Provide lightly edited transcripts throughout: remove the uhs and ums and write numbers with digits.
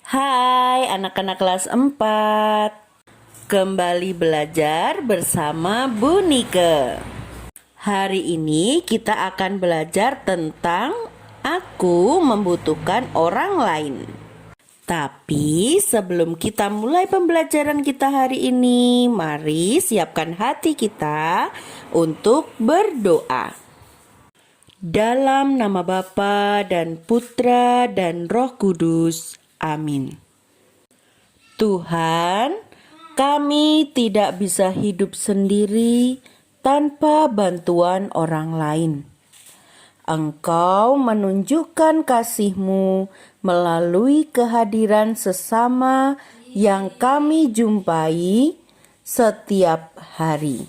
Hai anak-anak kelas 4. Kembali belajar bersama Bu Nike. Hari ini kita akan belajar tentang aku membutuhkan orang lain. Tapi sebelum kita mulai pembelajaran kita hari ini, mari siapkan hati kita untuk berdoa. Dalam nama Bapa dan Putra dan Roh Kudus. Amin. Tuhan, kami tidak bisa hidup sendiri tanpa bantuan orang lain. Engkau menunjukkan kasih-Mu melalui kehadiran sesama yang kami jumpai setiap hari.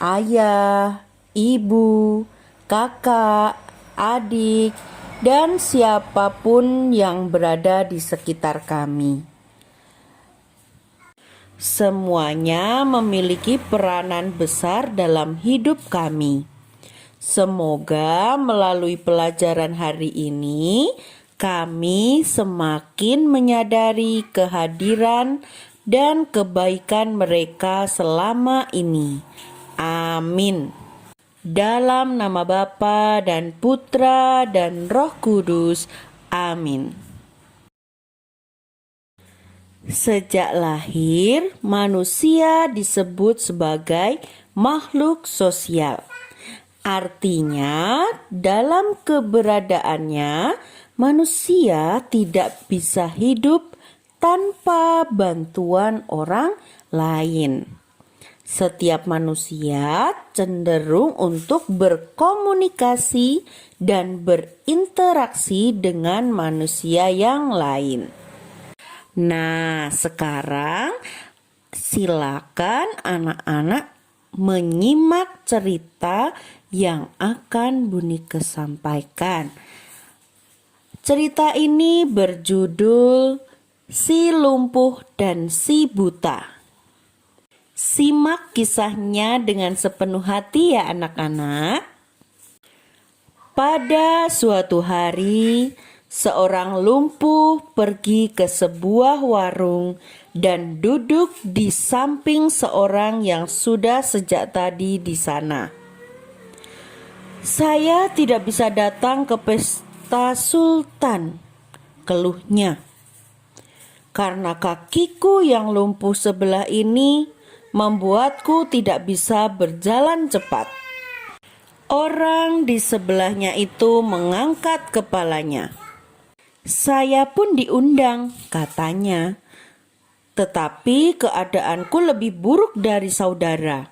Ayah, ibu, kakak, adik, dan siapapun yang berada di sekitar kami. Semuanya memiliki peranan besar dalam hidup kami. Semoga melalui pelajaran hari ini, kami semakin menyadari kehadiran dan kebaikan mereka selama ini. Amin. Dalam nama Bapa dan Putra dan Roh Kudus. Amin. Sejak lahir, manusia disebut sebagai makhluk sosial. Artinya, dalam keberadaannya, manusia tidak bisa hidup tanpa bantuan orang lain. Setiap manusia cenderung untuk berkomunikasi dan berinteraksi dengan manusia yang lain. Nah, sekarang silakan anak-anak menyimak cerita yang akan Bu Nike sampaikan. Cerita ini berjudul Si Lumpuh dan Si Buta. Simak kisahnya dengan sepenuh hati ya anak-anak. Pada suatu hari, seorang lumpuh pergi ke sebuah warung dan duduk di samping seorang yang sudah sejak tadi di sana. Saya tidak bisa datang ke pesta sultan, keluhnya. Karena kakiku yang lumpuh sebelah ini membuatku tidak bisa berjalan cepat. Orang di sebelahnya itu mengangkat kepalanya. Saya pun diundang, katanya. Tetapi keadaanku lebih buruk dari saudara.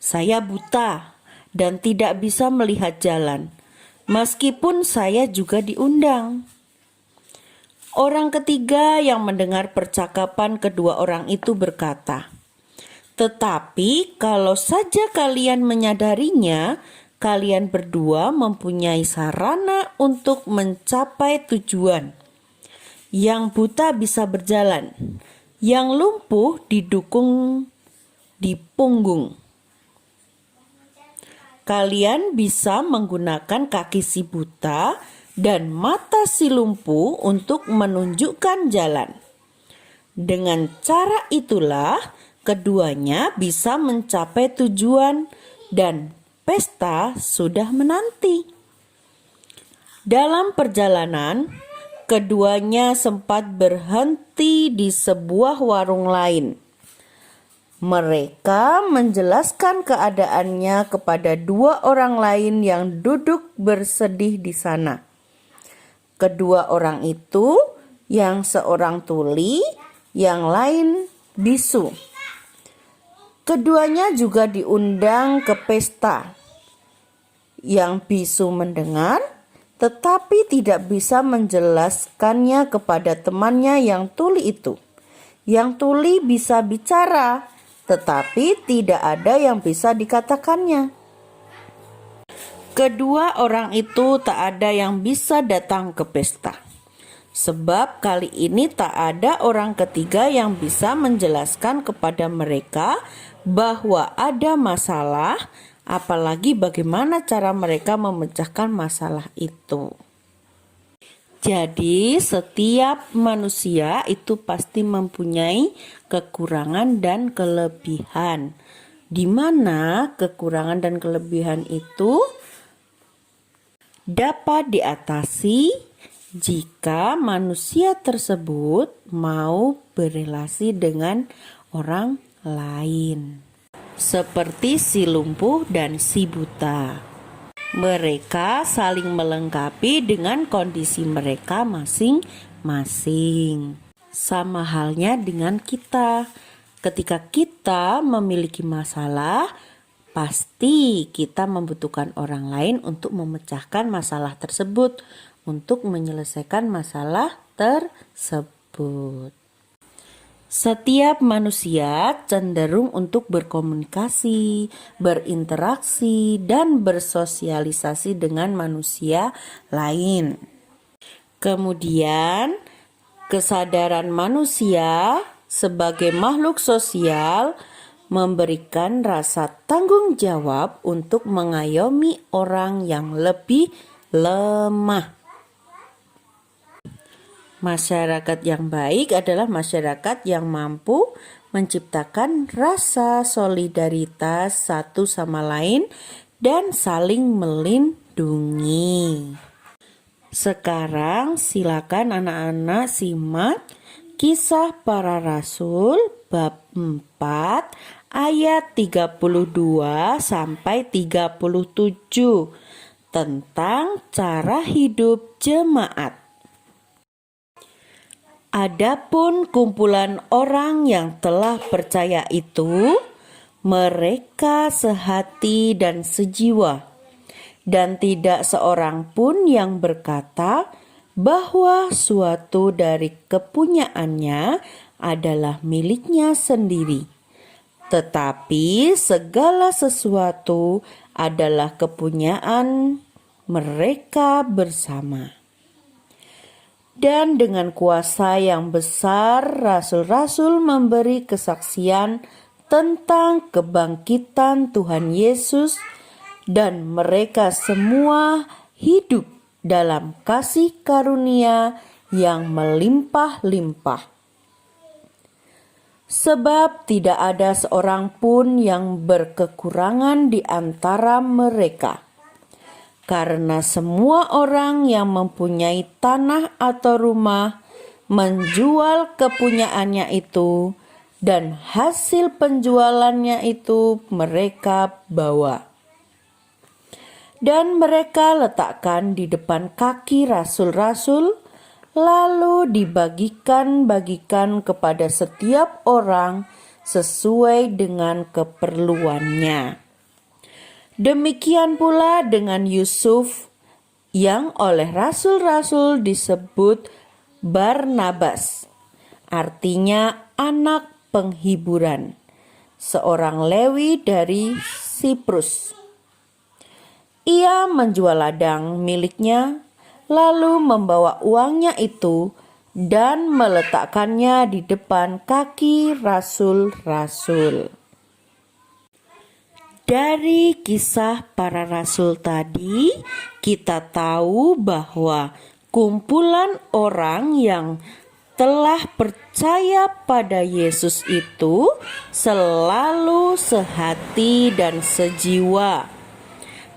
Saya buta dan tidak bisa melihat jalan, meskipun saya juga diundang. Orang ketiga yang mendengar percakapan kedua orang itu berkata, "Tetapi kalau saja kalian menyadarinya, kalian berdua mempunyai sarana untuk mencapai tujuan. Yang buta bisa berjalan, yang lumpuh didukung di punggung. Kalian bisa menggunakan kaki si buta dan mata si lumpuh untuk menunjukkan jalan. Dengan cara itulah keduanya bisa mencapai tujuan dan pesta sudah menanti." Dalam perjalanan, keduanya sempat berhenti di sebuah warung lain. Mereka menjelaskan keadaannya kepada dua orang lain yang duduk bersedih di sana. Kedua orang itu, yang seorang tuli, yang lain bisu. Keduanya juga diundang ke pesta. Yang bisu mendengar, tetapi tidak bisa menjelaskannya kepada temannya yang tuli itu. Yang tuli bisa bicara, tetapi tidak ada yang bisa dikatakannya. Kedua orang itu tak ada yang bisa datang ke pesta. Sebab kali ini tak ada orang ketiga yang bisa menjelaskan kepada mereka bahwa ada masalah, apalagi bagaimana cara mereka memecahkan masalah itu. Jadi setiap manusia itu pasti mempunyai kekurangan dan kelebihan. Di mana kekurangan dan kelebihan itu dapat diatasi jika manusia tersebut mau berelasi dengan orang lain. Seperti si lumpuh dan si buta. Mereka saling melengkapi dengan kondisi mereka masing-masing. Sama halnya dengan kita. Ketika kita memiliki masalah, pasti kita membutuhkan orang lain untuk memecahkan masalah tersebut, untuk menyelesaikan masalah tersebut. Setiap manusia cenderung untuk berkomunikasi, berinteraksi, dan bersosialisasi dengan manusia lain. Kemudian, kesadaran manusia sebagai makhluk sosial memberikan rasa tanggung jawab untuk mengayomi orang yang lebih lemah. Masyarakat yang baik adalah masyarakat yang mampu menciptakan rasa solidaritas satu sama lain dan saling melindungi. Sekarang silakan anak-anak simak Kisah Para Rasul bab 4 ayat 32 sampai 37 tentang cara hidup jemaat. Adapun kumpulan orang yang telah percaya itu, mereka sehati dan sejiwa, dan tidak seorang pun yang berkata bahwa suatu dari kepunyaannya adalah miliknya sendiri, tetapi segala sesuatu adalah kepunyaan mereka bersama. Dan dengan kuasa yang besar, rasul-rasul memberi kesaksian tentang kebangkitan Tuhan Yesus, dan mereka semua hidup dalam kasih karunia yang melimpah-limpah. Sebab tidak ada seorang pun yang berkekurangan di antara mereka. Karena semua orang yang mempunyai tanah atau rumah menjual kepunyaannya itu, dan hasil penjualannya itu mereka bawa. Dan mereka letakkan di depan kaki rasul-rasul, lalu dibagikan-bagikan kepada setiap orang sesuai dengan keperluannya. Demikian pula dengan Yusuf yang oleh rasul-rasul disebut Barnabas, artinya anak penghiburan, seorang Lewi dari Siprus. Ia menjual ladang miliknya, lalu membawa uangnya itu dan meletakkannya di depan kaki rasul-rasul. Dari kisah para rasul tadi, kita tahu bahwa kumpulan orang yang telah percaya pada Yesus itu selalu sehati dan sejiwa.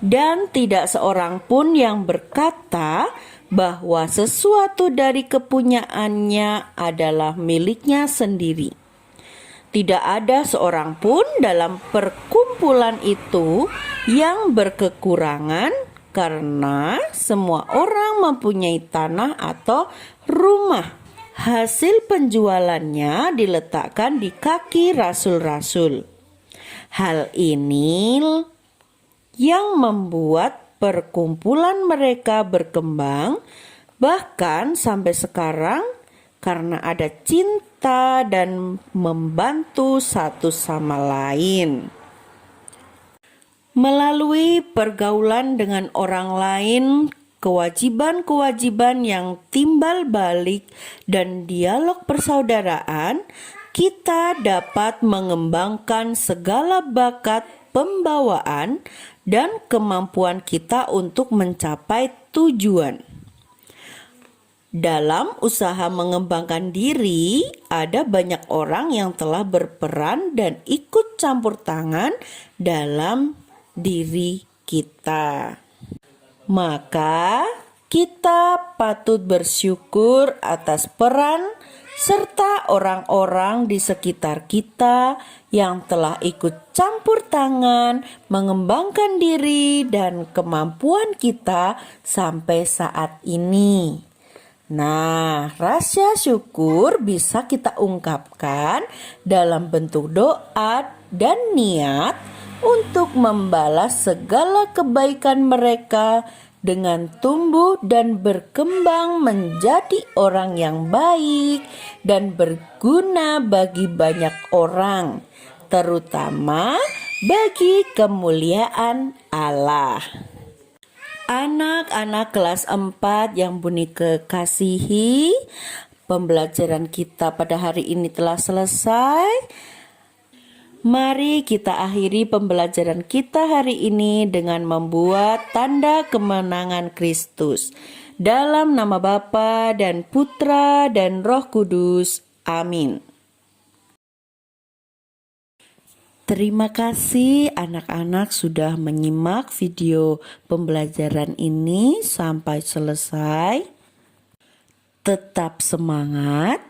Dan tidak seorang pun yang berkata bahwa sesuatu dari kepunyaannya adalah miliknya sendiri. Tidak ada seorang pun dalam perkumpulan itu yang berkekurangan, karena semua orang mempunyai tanah atau rumah. Hasil penjualannya diletakkan di kaki rasul-rasul. Hal ini yang membuat perkumpulan mereka berkembang, bahkan sampai sekarang, karena ada cinta dan membantu satu sama lain. Melalui pergaulan dengan orang lain, kewajiban-kewajiban yang timbal balik, dan dialog persaudaraan, kita dapat mengembangkan segala bakat pembawaan dan kemampuan kita untuk mencapai tujuan. Dalam usaha mengembangkan diri, ada banyak orang yang telah berperan dan ikut campur tangan dalam diri kita. Maka kita patut bersyukur atas peran serta orang-orang di sekitar kita yang telah ikut campur tangan mengembangkan diri dan kemampuan kita sampai saat ini. Nah, rasa syukur bisa kita ungkapkan dalam bentuk doa dan niat untuk membalas segala kebaikan mereka dengan tumbuh dan berkembang menjadi orang yang baik dan berguna bagi banyak orang, terutama bagi kemuliaan Allah. Anak-anak kelas 4 yang Buni kekasihi, pembelajaran kita pada hari ini telah selesai. Mari kita akhiri pembelajaran kita hari ini dengan membuat tanda kemenangan Kristus. Dalam nama Bapa dan Putra dan Roh Kudus. Amin. Terima kasih anak-anak sudah menyimak video pembelajaran ini sampai selesai. Tetap semangat,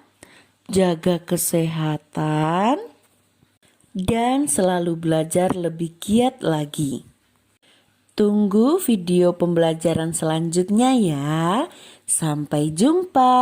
jaga kesehatan, dan selalu belajar lebih giat lagi. Tunggu video pembelajaran selanjutnya ya. Sampai jumpa.